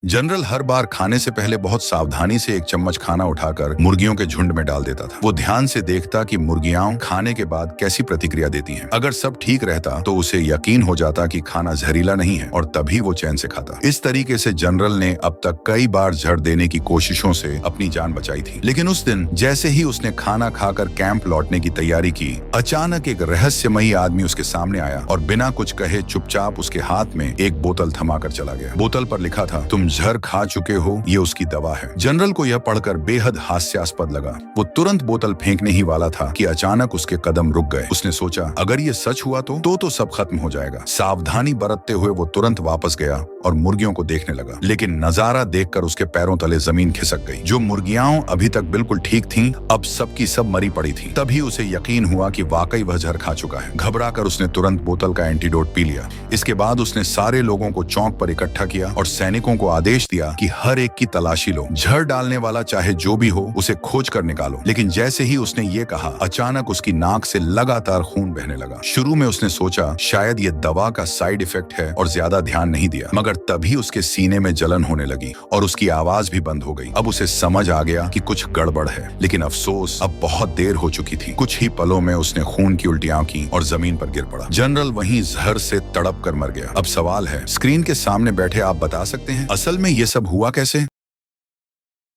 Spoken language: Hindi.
जनरल हर बार खाने से पहले बहुत सावधानी से एक चम्मच खाना उठाकर मुर्गियों के झुंड में डाल देता था। वो ध्यान से देखता कि मुर्गियां खाने के बाद कैसी प्रतिक्रिया देती हैं। अगर सब ठीक रहता तो उसे यकीन हो जाता कि खाना जहरीला नहीं है और तभी वो चैन से खाता। इस तरीके से जनरल ने अब तक कई बार जहर देने की कोशिशों से अपनी जान बचाई थी। लेकिन उस दिन जैसे ही उसने खाना खाकर कैंप लौटने की तैयारी की, अचानक एक रहस्यमयी आदमी उसके सामने आया और बिना कुछ कहे चुपचाप उसके हाथ में एक बोतल थमाकर चला गया। बोतल पर लिखा था, तुम जहर खा चुके हो, ये उसकी दवा है। जनरल को यह पढ़कर बेहद हास्यास्पद लगा। वो तुरंत बोतल फेंकने ही वाला था कि अचानक उसके कदम रुक गए। उसने सोचा, अगर ये सच हुआ तो सब खत्म हो जाएगा। सावधानी बरतते हुए वो तुरंत वापस गया और मुर्गियों को देखने लगा। लेकिन नजारा देखकर उसके पैरों तले जमीन खिसक गई। जो मुर्गियां अभी तक बिल्कुल ठीक थीं, अब सबकी सब मरी पड़ी थीं। तभी उसे यकीन हुआ कि वाकई वह जहर खा चुका है। घबराकर उसने तुरंत बोतल का एंटीडोट पी लिया। इसके बाद उसने सारे लोगों को चौक पर इकट्ठा किया और सैनिकों को आदेश दिया कि हर एक की तलाशी लो। जहर डालने वाला चाहे जो भी हो, उसे खोज कर निकालो। लेकिन जैसे ही उसने ये कहा, अचानक उसकी नाक से लगातार खून बहने लगा। शुरू में उसने सोचा शायद ये दवा का साइड इफेक्ट है और ज्यादा ध्यान नहीं दिया, मगर तभी उसके सीने में जलन होने लगी और उसकी आवाज भी बंद हो गई। अब उसे समझ आ गया कि कुछ गड़बड़ है, लेकिन अफसोस अब बहुत देर हो चुकी थी। कुछ ही पलों में उसने खून की उल्टियां की और जमीन पर गिर पड़ा। जनरल वहीं जहर से तड़प कर मर गया। अब सवाल है, स्क्रीन के सामने बैठे आप बता सकते हैं, असल में ये सब हुआ कैसे?